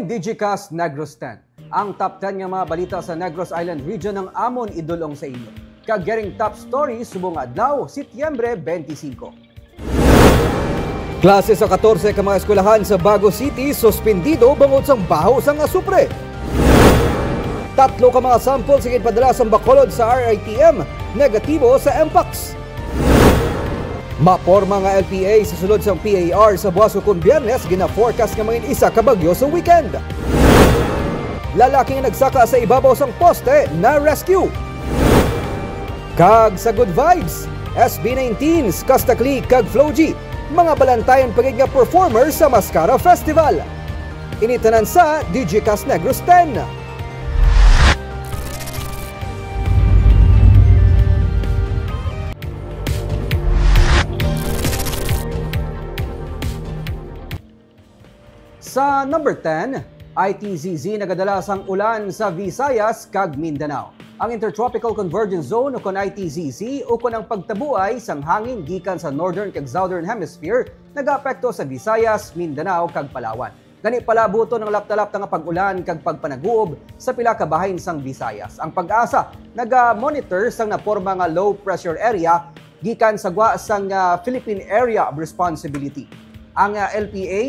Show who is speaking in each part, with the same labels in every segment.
Speaker 1: Kining Digicast Negros 10. Ang top 10 nga mga balita sa Negros Island region ng amon idulong sa inyo. Kagaring top story subong adlaw, Setyembre 25. Klase sa 14 ka mga eskwelahan sa Bago City suspindido bangod sang baho sang asupre. 3 ka mga sample sa padala sa Bacolod sa RITM, negatibo sa MPAX. Maporma nga LPA sa sulod sang PAR sa buwas kung Biyernes gina-forecast nga mangin isa ka bagyo sa weekend. Lalaki nga nagsaka sa ibabaw sang poste na rescue. Kag sa good vibes, SB19s, Kastakli kag Floji, mga balantayan pagig nga performer sa Mascara Festival. Initanan sa Digicast Negros 10. Sa number 10, ITZZ nagadala sang ulan sa Visayas kag Mindanao. Ang Intertropical Convergence Zone o kon ITZZ o kon ang pagtabuay sang hangin gikan sa Northern kag Southern Hemisphere nagaapekto sa Visayas, Mindanao kag Palawan. Gani pala buto ng laptalap nga pag-ulan kag pagpanaguob sa pila ka bahin sang Visayas. Ang Pag-asa naga-monitor sang naporma nga low pressure area gikan sa gwa sang Philippine Area of Responsibility. Ang LPA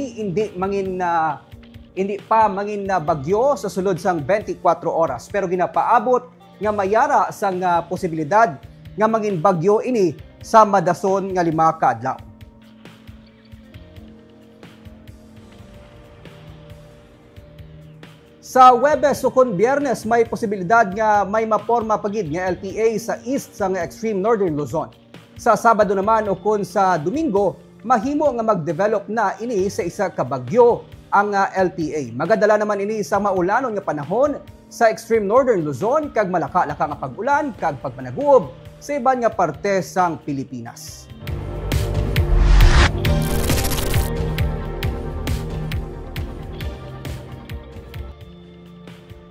Speaker 1: hindi pa mangin bagyo sa sulod sang 24 oras pero ginapaabot nga mayara sang posibilidad nga mangin bagyo ini sa madason nga 5 ka adlaw. Sa Huwebes ukon Biyernes may posibilidad nga may maporma pagid nga LPA sa east sang extreme northern Luzon. Sa Sabado naman ukon sa Domingo mahimo nga mag-develop na ini sa isa ka bagyo ang LPA. Magadala naman ini sa maulanon nga panahon sa extreme northern Luzon kag malaka-laka nga pag-ulan kag pagpanaguob sa iban nga parte sang Pilipinas.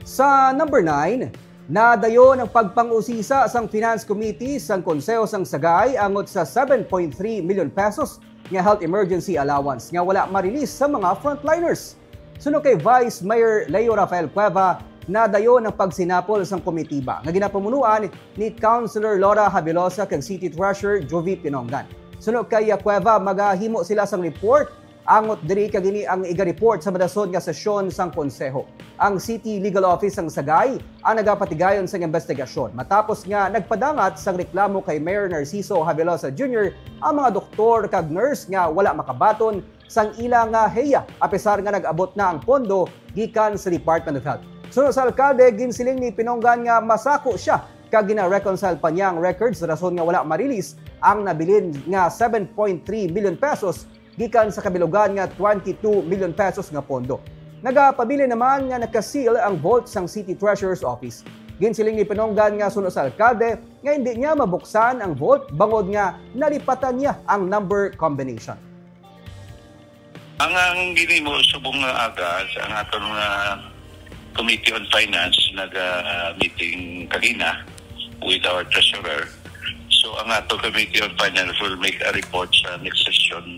Speaker 1: Sa number 9, nadayon ang pagpang-usisa sang Finance Committee sang Konseho sang Sagay angot sa 7.3 million pesos nga health emergency allowance nga wala ma-release sa mga frontliners. Suno kay Vice Mayor Leo Rafael Cueva, nadayon ang pagsinapol sang komitiba nga ginapamunuan ni Councilor Laura Habilosa kag City Treasurer Jovi Pinongan. Suno kay Cueva, magahimo sila sang report angot diri kag ini ang iga-report sa madason nga sesyon sang konseho. Ang City Legal Office sang Sagay ang nagapatigayon sang investigasyon matapos nga nagpadangat sang reklamo kay Mayor Narciso Habilosa Jr. ang mga doktor kag nurse nga wala makabaton sang ila nga heya apesar nga nag-abot na ang pondo gikan sa Department of Health. Sunod sa alkalde, ginsiling ni Pinongan nga masako siya kag gina-reconcile pa niya ang records sa rason nga wala ma-release ang nabilin nga 7.3 million pesos gikan sa kabilugan nga 22 million pesos nga pondo. Nagapabili naman nga nakaseal ang vault sang City Treasurer's Office. Ginsiling ni Pinongan nga sunod sa alkalde nga hindi niya mabuksan ang vault bangod nga nalipatan niya ang number combination.
Speaker 2: Ang ginimo subong nga aga sa ang aton nga Committee on Finance nag-meeting kanina with our treasurer. So ang ato Committee on Finance will make a report sa next session.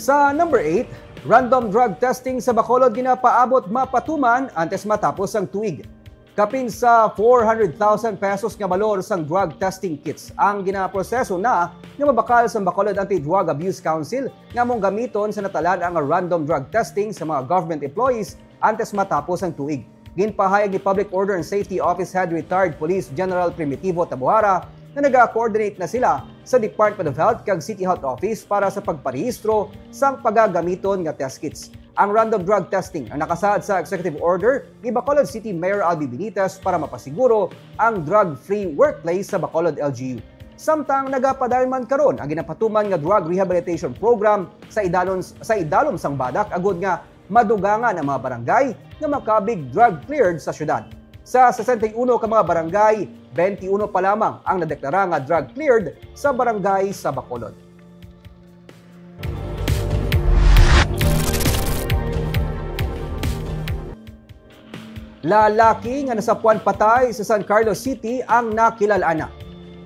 Speaker 1: Sa number 8, random drug testing sa Bacolod ginapaabot mapatuman antes matapos ang tuig. Kapin sa 400,000 pesos nga balor sang drug testing kits ang ginaproseso na nga mabakal sa Bacolod Anti-Drug Abuse Council nga mong gamiton sa natalan ang random drug testing sa mga government employees antes matapos ang tuig. Ginpahayag ni Public Order and Safety Office Head Retired Police General Primitivo Tabuara na nag-coordinate na sila sa Department of Health kag City Health Office para sa pagparehistro sang pagagamiton nga test kits. Ang random drug testing ang nakasaad sa Executive Order ni Bacolod City Mayor Albi Benitez para mapasiguro ang drug-free workplace sa Bacolod LGU. Samtang nagapadayon man karon ang ginapatuman nga drug rehabilitation program sa idalom sang Badak agud nga madugangan ang mga barangay nga makabig drug cleared sa syudad. Sa 61 ka mga barangay, 21 pa lamang ang nadeklara nga drug cleared sa barangay sa Bacolod. Lalaki nga nasapuan patay sa San Carlos City ang nakilala na.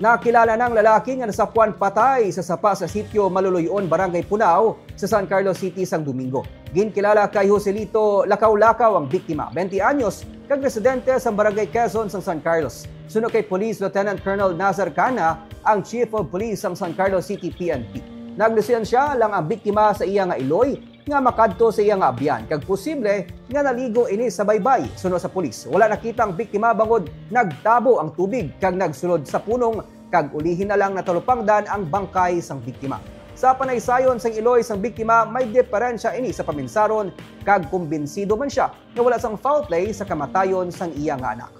Speaker 1: Nakilala ng lalaki nga nasapuan patay sa sapa sa sitio Maluluyon, Barangay Punao sa San Carlos City sang Domingo. Ginkilala kay Joselito Lakaw-Lakaw ang biktima, 20 anyos, kag residente sa Barangay Quezon sa San Carlos. Sunod kay Police Lieutenant Colonel Nazar Cana, ang Chief of Police ng San Carlos City PNP. Naglisensya lang ang biktima sa iya nga iloy nga makadto sa iya nga abyan, kag posible nga naligo ini sa baybay. Sunod sa pulis, wala nakitang biktima bangod nagtabo ang tubig kag nagsulod sa punong, kag ulihin na lang natalupangdan ang bangkay sang biktima. Sa panaysayon sang iloy sang biktima, may diferensya ini sa paminsaron kag kumbinsido man siya nga wala sang foul play sa kamatayon sang iya nga anak.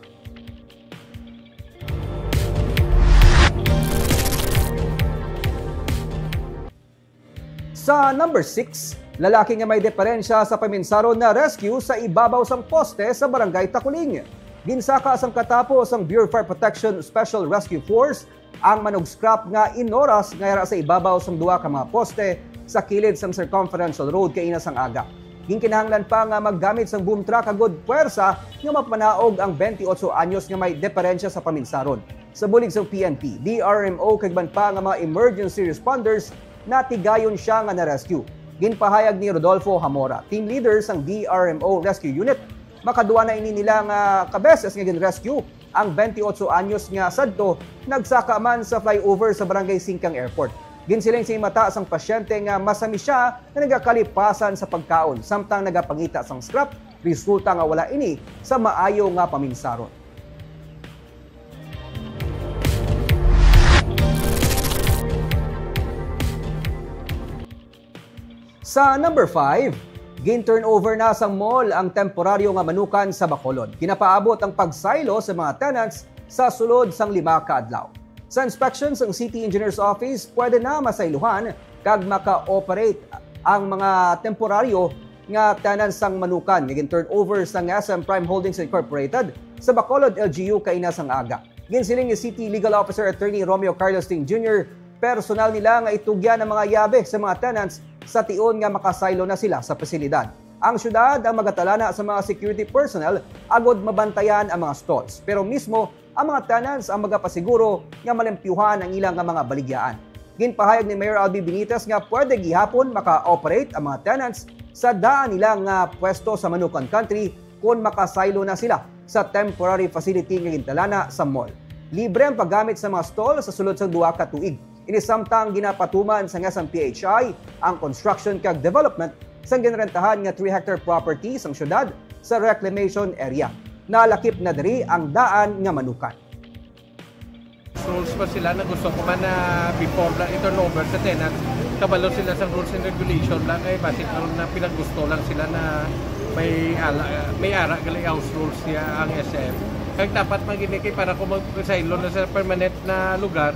Speaker 1: Sa number 6, lalaki nga may diferensya sa paminsaron na rescue sa ibabaw sang poste sa Barangay Takuling. Ginsaka sang katapos ang Bureau of Fire Protection Special Rescue Force ang manog-scrap nga inoras nga sa ibabaw sang duwa ka mga poste sa kilid sang Circumferential Road kaina sang aga. Ginkinahanglan pa nga maggamit sang boom truck agud puwersa nga mapanaog ang 28 anyos nga may diferensya sa paminsaron. Sa bulig sang PNP, DRMO kag ban pa nga mga emergency responders natigayon siya nga na-rescue. Ginpahayag ni Rodolfo Hamora, team leader sang DRMO Rescue Unit. Makaduwa na ini nila nga kabeses nga gin-rescue ang 28 anyos nga sadto nagsaka man sa flyover sa Barangay Singkang Airport. Ginsiling sa mata sang pasyente nga masami siya na nagakalipasan sa pagkaon samtang nagapangita sang scrap, resulta nga wala ini sa maayo nga paminsaron. Sa number 5, gin-turnover na sa mall ang temporaryo nga manukan sa Bacolod. Kinapaabot ang pagsaylo sa mga tenants sa sulod sang 5 ka adlaw. Sa inspections ng City Engineer's Office, pwede na masayluhan kag maka-operate ang mga temporaryo nga tenants sang manukan nga gin-turnover sa SM Prime Holdings Incorporated sa Bacolod LGU kaina sang aga. Ginsiling ni City Legal Officer Attorney Romeo Carlos Ting Jr., personal nila nga itugyan ang mga yabe sa mga tenants sa tion nga makasaylo na sila sa pasilidad. Ang syudad ang magatalana sa mga security personnel agod mabantayan ang mga stalls. Pero mismo, ang mga tenants ang magapasiguro nga malimpyuhan ang ilang mga baligyaan. Ginpahayag ni Mayor Albi Benitez nga pwede gihapon maka-operate ang mga tenants sa daan nilang pwesto sa Manukan Country kung makasaylo na sila sa temporary facility nga gintalana sa mall. Libre ang paggamit sa mga stall sa sulod sa 2 ka tuig. Inisamtang ginapatuman sa SMPHI ang construction kag development sa ginrentahan nga 3-hectare property sang syudad sa reclamation area. Nalakip na diri ang daan nga manukan.
Speaker 3: Rules pa sila na gusto ko man na before na i-turnover sa tenants, kabalo sila sa rules and regulation lang ay basic na pinaggusto lang sila na may ara gali house rules niya ang SM. Kag dapat maginikay para kung mag-silo na sa permanent na lugar,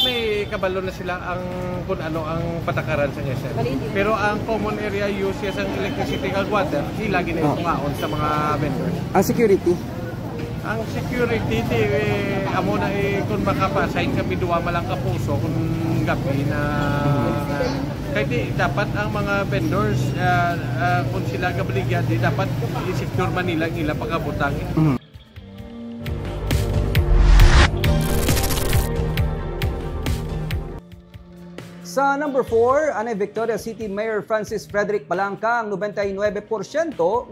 Speaker 3: may kabalo na sila ang kung ano ang patakaran sa SM. Pero ang common area use yes ang electricity kag water, ilagi na itong aon sa mga vendors.
Speaker 1: Ang security?
Speaker 3: Ang security, amo na kung makapasign kami duwa malang kapuso kung gabi na kaya dapat ang mga vendors kung sila kabaligyan, dapat i-secure man nila ang ilang pagkabutang.
Speaker 1: Sa number 4, anay Victoria City Mayor Francis Frederick Palanca ang 99%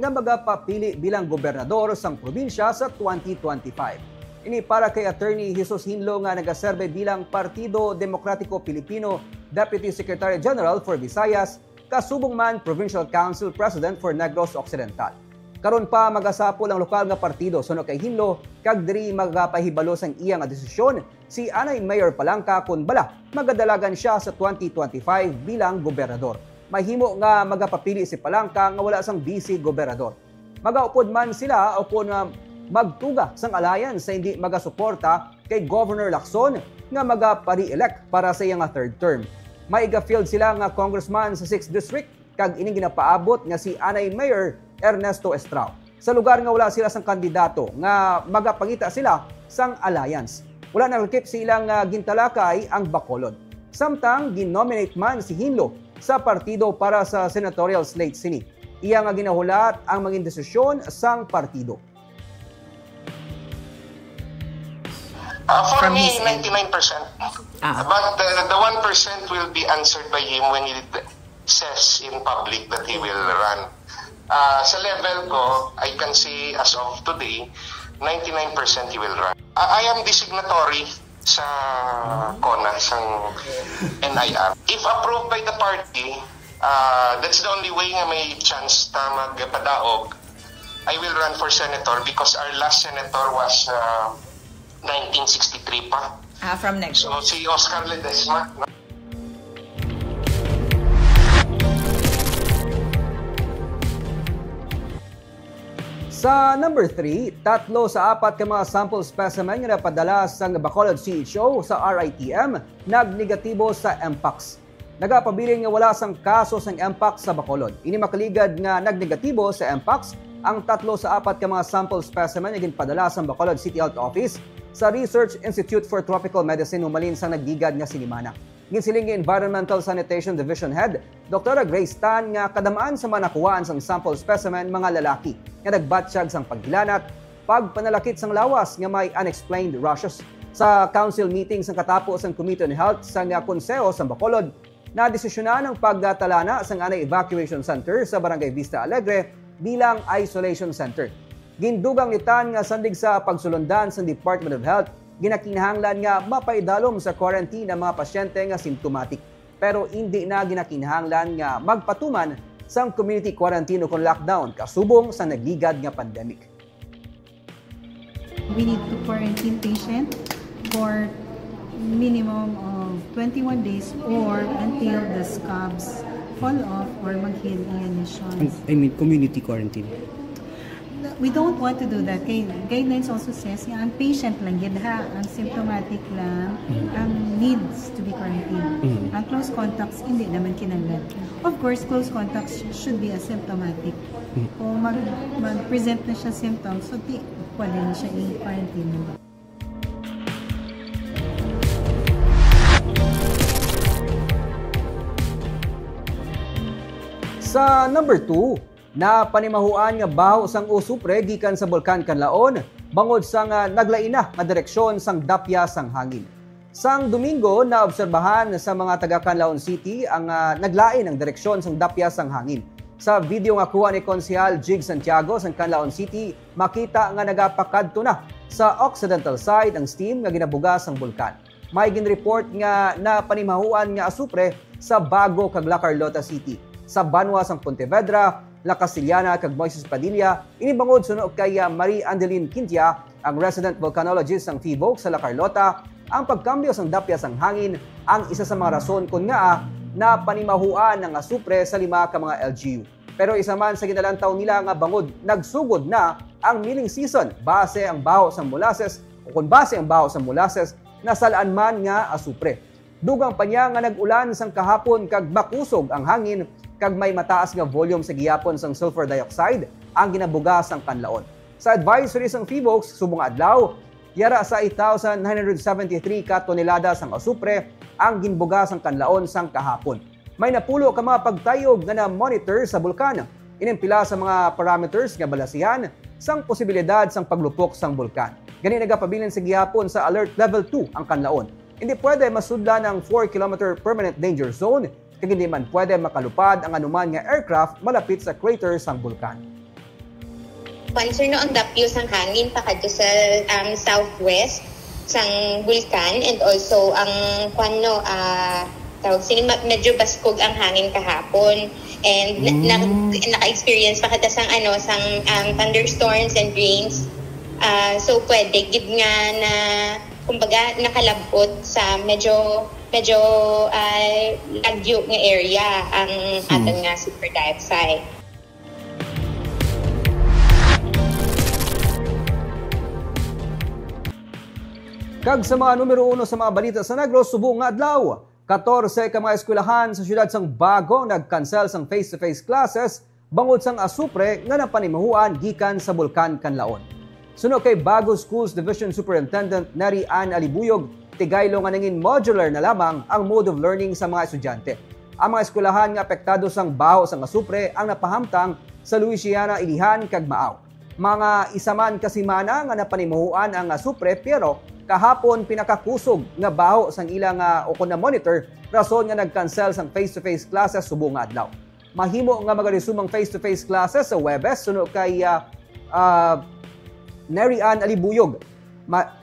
Speaker 1: nga magapapili bilang gobernador sang probinsya sa 2025. Ini para kay Attorney Jesus Hinlo nga nagaserbe bilang Partido Demokratiko Pilipino Deputy Secretary General for Visayas, kasubong man Provincial Council President for Negros Occidental. Karon pa magasapol ang lokal nga partido sunod kay Hinlo kag diri magapahibalo sang iya nga desisyon si anay Mayor Palanca kun bala magadalagan siya sa 2025 bilang gobernador. Mahimo nga magapapili si Palanca nga wala sang vice gobernador. Magaupod man sila o kun magtuga sang alliance sa hindi magasuporta kay Governor Lacson nga magapa-re-elect para sa iya nga third term. Maiga-field sila nga congressman sa 6th District kag ining ginapaabot nga si anay Mayor Ernesto Estrao. Sa lugar nga wala sila sang kandidato nga magapangita sila sang alliance. Wala nalakip silang gintalakay ang Bacolod. Samtang ginominate man si Hinlo sa partido para sa senatorial slate sini. Iya nga ginahulat ang maging desisyon sang partido.
Speaker 4: For
Speaker 5: from
Speaker 4: me,
Speaker 5: his end?
Speaker 4: 99%.
Speaker 5: Ah.
Speaker 4: But the 1% will be answered by him when he says in public that he will run. Sa level ko, I can say as of today, 99% he will run. I am designatory sa CONA, sa NIR. If approved by the party, that's the only way nga may chance na magpadaog. I will run for senator because our last senator was 1963 pa.
Speaker 5: From next
Speaker 4: So si Oscar Ledesma.
Speaker 1: Sa number 3, 3 sa 4 ka mga sample specimen nga napadala sa Bacolod CHO sa RITM nagnegatibo sa Mpox. Nagapabiling nga wala sang kaso sang Mpox sa Bacolod. Ini makaligad nga nagnegatibo sa Mpox ang 3 sa 4 ka mga sample specimen nga ginpadala sa Bacolod City Health Office sa Research Institute for Tropical Medicine umalin sa nagdigad nga sinimana. Ginsiling nga Environmental Sanitation Division Head, Dr. Grace Tan nga kadamaan sa manakuhaan sang sample specimen mga lalaki nga nagbatsyag sang paghilanat, pagpanalakit sang lawas nga may unexplained rashes. Sa council meeting sang katapos sang Committee on Health sang Konseho sa Bacolod, na desisyonan ang pagtalana sang anay evacuation center sa Barangay Vista Alegre bilang isolation center. Gindugang ni Tan nga sandig sa pagsulundan sa Department of Health, ginakinahanglan nga mapaidalom sa quarantine ang mga pasyente nga symptomatic. Pero hindi na ginakinahanglan nga magpatuman sa community quarantine o lockdown kasubong sa nagligad nga pandemic.
Speaker 6: We need to quarantine patient for minimum of 21 days or until the scabs fall off or mag-heal ang lesions.
Speaker 7: I mean, community quarantine.
Speaker 6: We don't want to do that. Guidelines also says nga ang patient lang yun ha, ang symptomatic lang, ang needs to be quarantined. Ang close contacts, hindi naman kinanglan. Of course, close contacts should be asymptomatic. Kung mag-present na siya symptoms, so pwede na siya i-quarantine.
Speaker 1: Sa number 2, na panimahuan nga baho sang usupre gikan sa Bulkan Kanlaon bangod sang naglain na nga direksyon sang dapya sang hangin. Sang Domingo naobserbahan sa mga taga Canlaon City ang naglain ang direksyon sang dapya sang hangin. Sa video nga kuha ni Konsehal Jig Santiago sang Canlaon City, makita nga nagapakadto na sa occidental side ang steam nga ginabuga sang bulkan. May ginreport nga na panimahuan nga asupre sa Bago kag La Carlota City. Sa Banwa sang Pontevedra, La Castillana kag Moises Padilla, inibangod suno kay Marie Andeline Quintia, ang resident volcanologist sang FIVOC sa La Carlota, ang pagkambyo sang dapya sang hangin ang isa sa mga rason kun nga na panimahuan ng asupre sa 5 ka mga LGU. Pero isa man sa ginalantaw nila nga bangod nagsugod na ang milling season base ang baho sang molasses o kung base ang baho sang molasses nasalaan man nga asupre. Dugang pa niya nga nag-ulan sang kahapon kag makusog ang hangin kag may mataas nga volume sa gihapon sang sulfur dioxide ang ginabuga sang Kanlaon. Sa advisory sang FIVOC subong adlaw, yara sa 8,973 ka tonelada sang asupre ang ginbuga sang Kanlaon sang kahapon. May napulo ka mga pagtayog nga na-monitor sa bulkan. Inimpila sa mga parameters nga balasihan sang posibilidad sang paglupok sang bulkan. Gani nagapabilin sa gihapon sa alert level 2 ang Kanlaon. Hindi pwede masudla ng 4-kilometer permanent danger zone kag hindi man pwede makalupad ang anuman nga aircraft malapit sa crater sang bulkan.
Speaker 8: Sponsor no ang dapyo sang hangin pakadto sa southwest sang bulkan and also ang medyo baskog ang hangin kahapon and naka-experience pakadto sang sang thunderstorms and rains. So pwede gid nga na kumbaga nakalabot sa medyo lagyo nga area ang aton nga sulfur dioxide.
Speaker 1: Kag sa mga numero 1 sa mga balita sa Negros subong nga adlaw, 14 ka mga eskwelahan sa siyudad sang Bago nag-cancel sang face-to-face classes bangod sang asupre nga napanimahuan gikan sa Bulkan Kanlaon. Suno kay Bago Schools Division Superintendent Neri Ann Alibuyog, tigaylo nga nangin modular na lamang ang mode of learning sa mga estudyante. Ang mga eskwelahan nga apektado sang baho sang asupre ang napahamtang sa Louisiana, Ilihan kag Maaw. Mga isaman kasimana nga napanimuhuan ang asupre pero kahapon pinakakusog nga baho sang ilang o kun na monitor rason nga nag-cancel sang face-to-face classes subong nga adlaw. Mahimo nga magaresumang face-to-face classes sa Webes suno kay Neri Ann Alibuyog.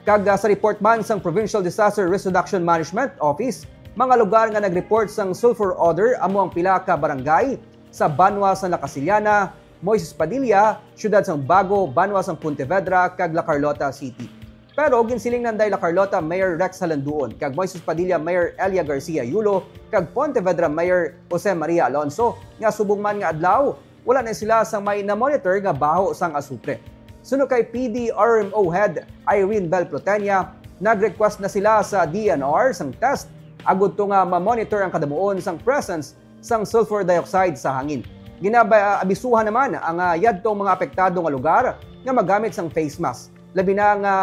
Speaker 1: Kag sa report man sang Provincial Disaster Risk Reduction Management Office, mga lugar nga nag-report sang sulfur odor amo ang pila ka barangay sa Banwa sa La Casillana, Moises Padilla, Siyudad sang Bago, Banwa sang Pontevedra, kag La Carlota City. Pero ginsiling nanday La Carlota Mayor Rex Halanduon, kag Moises Padilla Mayor Elia Garcia Yulo, kag Pontevedra Mayor Jose Maria Alonso, nga subong man nga adlaw, wala na sila sang may na-monitor nga baho sang asupre. Suno kay PD RMO Head Irene Bel Plotenia, nag-request na sila sa DNR sang test agud to nga ma-monitor ang kadamuon sang presence sang sulfur dioxide sa hangin. Abisuhan naman ang yadtong mga apektado nga lugar nga magamit sang face mask. Labi na nga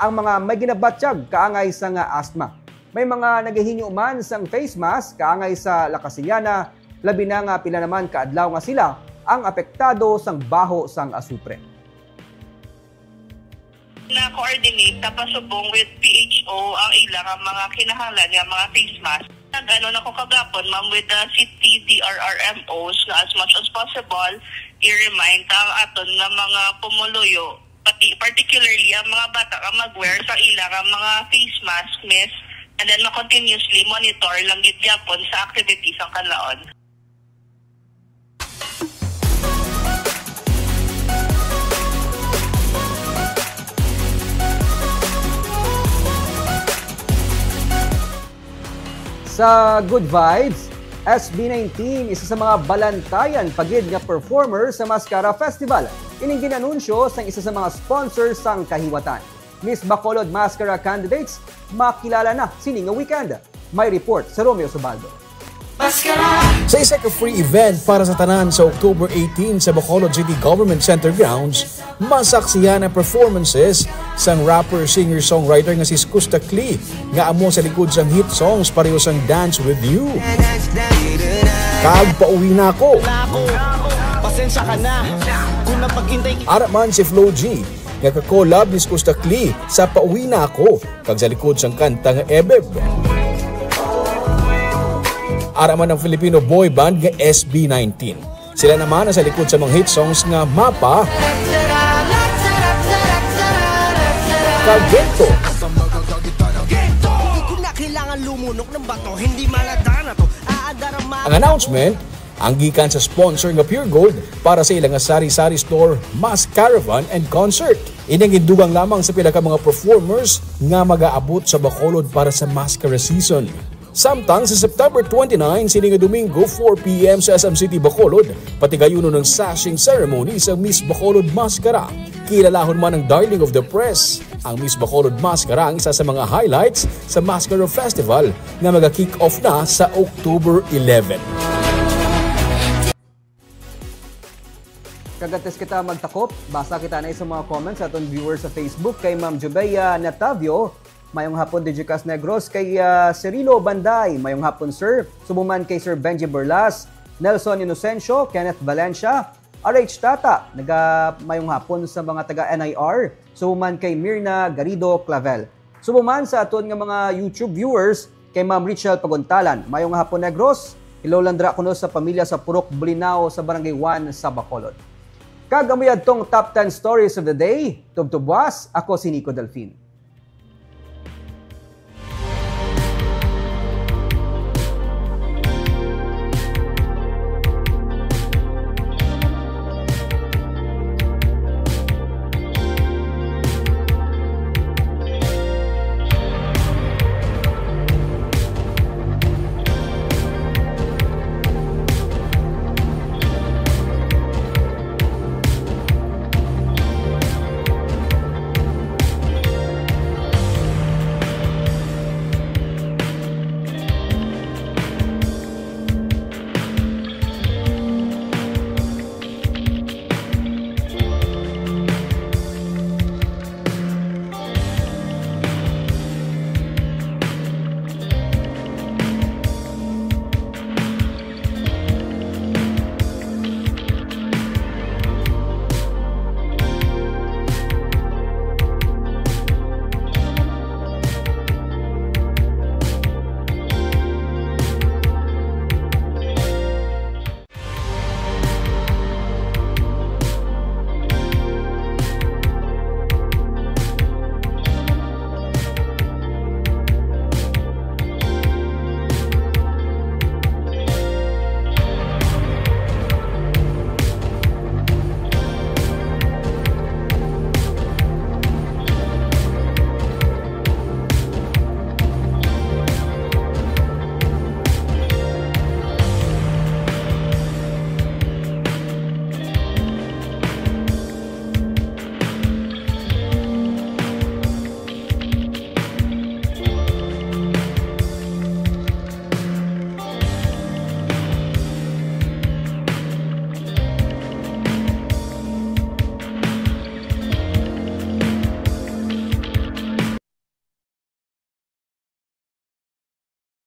Speaker 1: ang mga may ginabatsyag kaangay sa nga asthma. May mga nagahinyo man sang face mask kaangay sa La Casillana, labi na nga pila naman kaadlaw nga sila ang apektado sang baho sang asupre.
Speaker 5: Na-coordinate tapasubong with PHO ang ilang mga kinahanglan nga mga face mask. Nag-ano na ko kagapon, ma'am, with the city DRRMOs na as much as possible, i-remind ang aton nga mga pumuluyo, particularly ang mga bata nga mag-wear sa ilang mga face mask, miss, and then ma-continuously monitor lang gyapon sa activities ang kanlaon.
Speaker 1: Sa Good Vibes, SB19 isa sa mga balantayan pagid nga performer sa Mascara Festival. Ining ginanunsyo sang isa sa mga sponsors sang kahiwatan. Miss Bacolod Mascara candidates, makilala na sini nga weekend. May report sa Romeo Subaldo.
Speaker 7: Sa isa ka free event para sa tanan sa October 18 sa Bacolod City Government Center grounds, masaksiyan ang performances sang rapper, singer, songwriter nga si Skusta Clee nga amo sa likod sang hit songs pareho sang Dance With You. Kag pauwi na ako. Pasensya ka na. Kung napag-intay ara man si Flo G nga ka-collab ni Skusta Clee sa Pauwi na ako kag sa likod sang kanta nga Ebeb. Ara man ang Filipino boy band nga SB19. Sila naman ang sa likod sa mga hit songs nga Mapa, Kagento. Ang announcement, ang gikan sa sponsor nga Pure Gold para sa ilang sari-sari store, mass caravan and concert. Inang indugang lamang sa pila ka mga performers nga mag-aabot sa Bacolod para sa Mascara season. Samtang sa September 29, sininga Domingo, 4 p.m. sa SM City, Bacolod, pati gayuno ng sashing ceremony sa Miss Bacolod Mascara. Kilalahon man ang Darling of the Press. Ang Miss Bacolod Mascara ang isa sa mga highlights sa Mascara Festival na mag-kick off na sa October 11.
Speaker 1: Kagates kita magtakop, basa kita na sa mga comments sa atong viewers sa Facebook kay Ma'am Jubeya Natavio. Mayong hapon Digikas Negros kay Cirilo Banday. Mayong hapon sir. Subuman kay Sir Benji Berlas, Nelson Inocencio, Kenneth Valencia, RH Tata. Mayong hapon sa mga taga NIR. Subuman kay Mirna Garrido Clavel. Subuman sa aton nga mga YouTube viewers kay Ma'am Richel Paguntalan. Mayong hapon Negros. Ilolandra kuno sa pamilya sa Purok Bulinao sa Barangay 1 sa Bacolod. Kagamayad tong top 10 stories of the day. Tubtubwas, ako si Nico Delfin.